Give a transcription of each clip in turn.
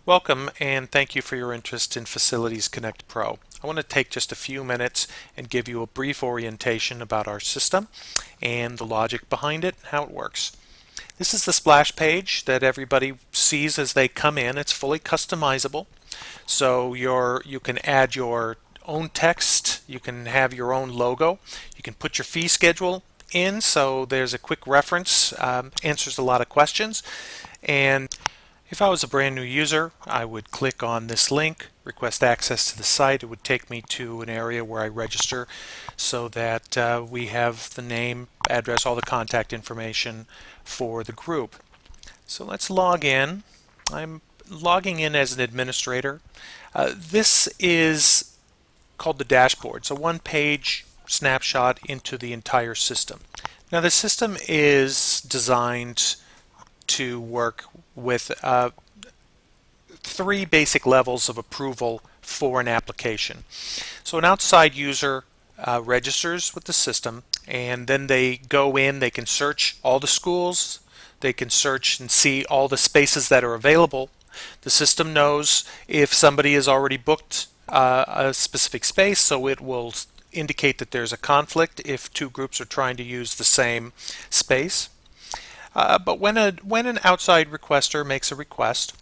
Welcome and thank you for your interest in Facilities Connect Pro. I want to take just a few minutes and give you a brief orientation about our system and the logic behind it and how it works. This is the splash page that everybody sees as they come in. It's fully customizable, so you can add your own text, you can have your own logo, you can put your fee schedule in, so there's a quick reference, answers a lot of questions. And if I was a brand new user, I would click on this link, request access to the site. It would take me to an area where I register so that we have the name, address, all the contact information for the group. So let's log in. I'm logging in as an administrator. This is called the dashboard. It's a one-page snapshot into the entire system. Now the system is designed to work with three basic levels of approval for an application. So an outside user registers with the system, and then they go in, they can search all the schools, they can search and see all the spaces that are available. The system knows if somebody has already booked a specific space, so it will indicate that there's a conflict if two groups are trying to use the same space. But when an outside requester makes a request,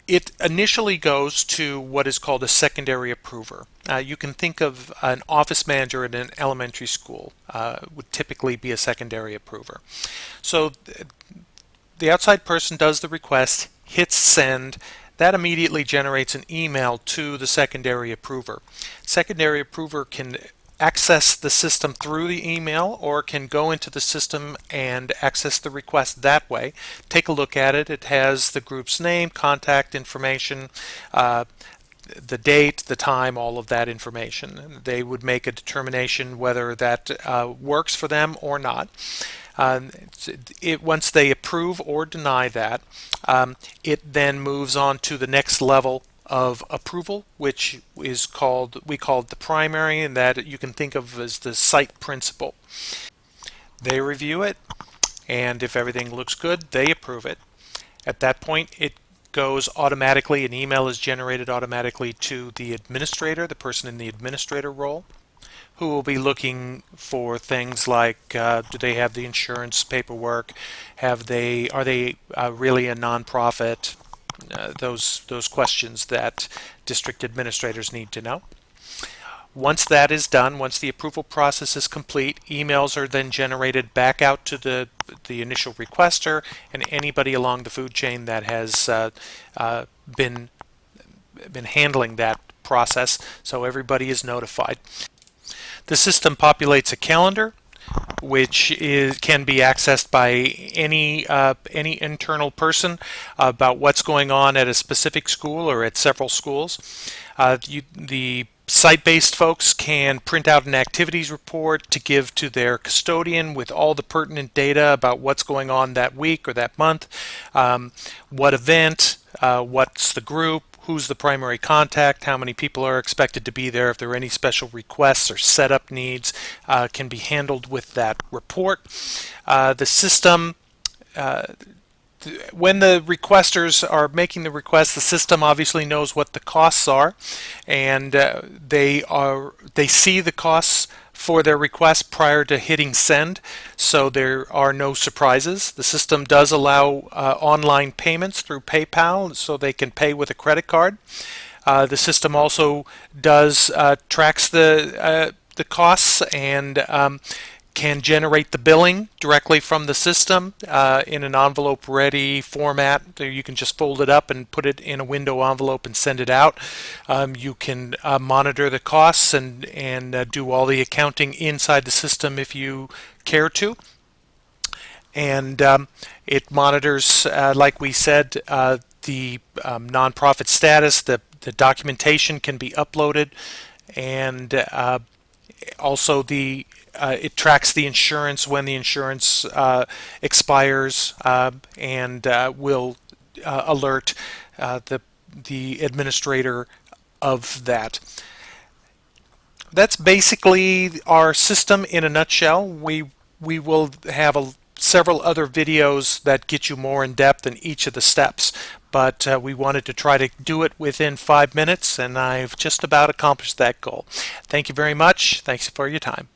it initially goes to what is called a secondary approver. You can think of an office manager in an elementary school would typically be a secondary approver. So the outside person does the request, hits send. That immediately generates an email to the secondary approver. Secondary approver can access the system through the email or can go into the system and access the request that way. Take a look at it. It has the group's name, contact information, the date, the time, all of that information. They would make a determination whether that works for them or not. Once they approve or deny that, it then moves on to the next level of approval, which is we call it the primary, and that you can think of as the site principal. They review it, and if everything looks good, they approve it. At that point, it goes automatically, an email is generated automatically to the administrator, the person in the administrator role, who will be looking for things like do they have the insurance paperwork, are they really a nonprofit, those questions that district administrators need to know. Once that is done, once the approval process is complete, emails are then generated back out to the initial requester and anybody along the food chain that has been handling that process, so everybody is notified. The system populates a calendar, which can be accessed by any internal person about what's going on at a specific school or at several schools. The site-based folks can print out an activities report to give to their custodian with all the pertinent data about what's going on that week or that month, what event, what's the group, who's the primary contact, how many people are expected to be there, if there are any special requests or setup needs, can be handled with that report. The system, when the requesters are making the request, the system obviously knows what the costs are, and they see the costs for their request prior to hitting send, so there are no surprises. The system does allow online payments through PayPal, so they can pay with a credit card. The system also does tracks the costs and can generate the billing directly from the system in an envelope ready format. You can just fold it up and put it in a window envelope and send it out. You can monitor the costs and do all the accounting inside the system if you care to. And it monitors, like we said, the nonprofit status. The documentation can be uploaded, and also it tracks the insurance when the insurance expires, and will alert the administrator of that. That's basically our system in a nutshell. We will have several other videos that get you more in depth in each of the steps, but we wanted to try to do it within 5 minutes, and I've just about accomplished that goal. Thank you very much. Thanks for your time.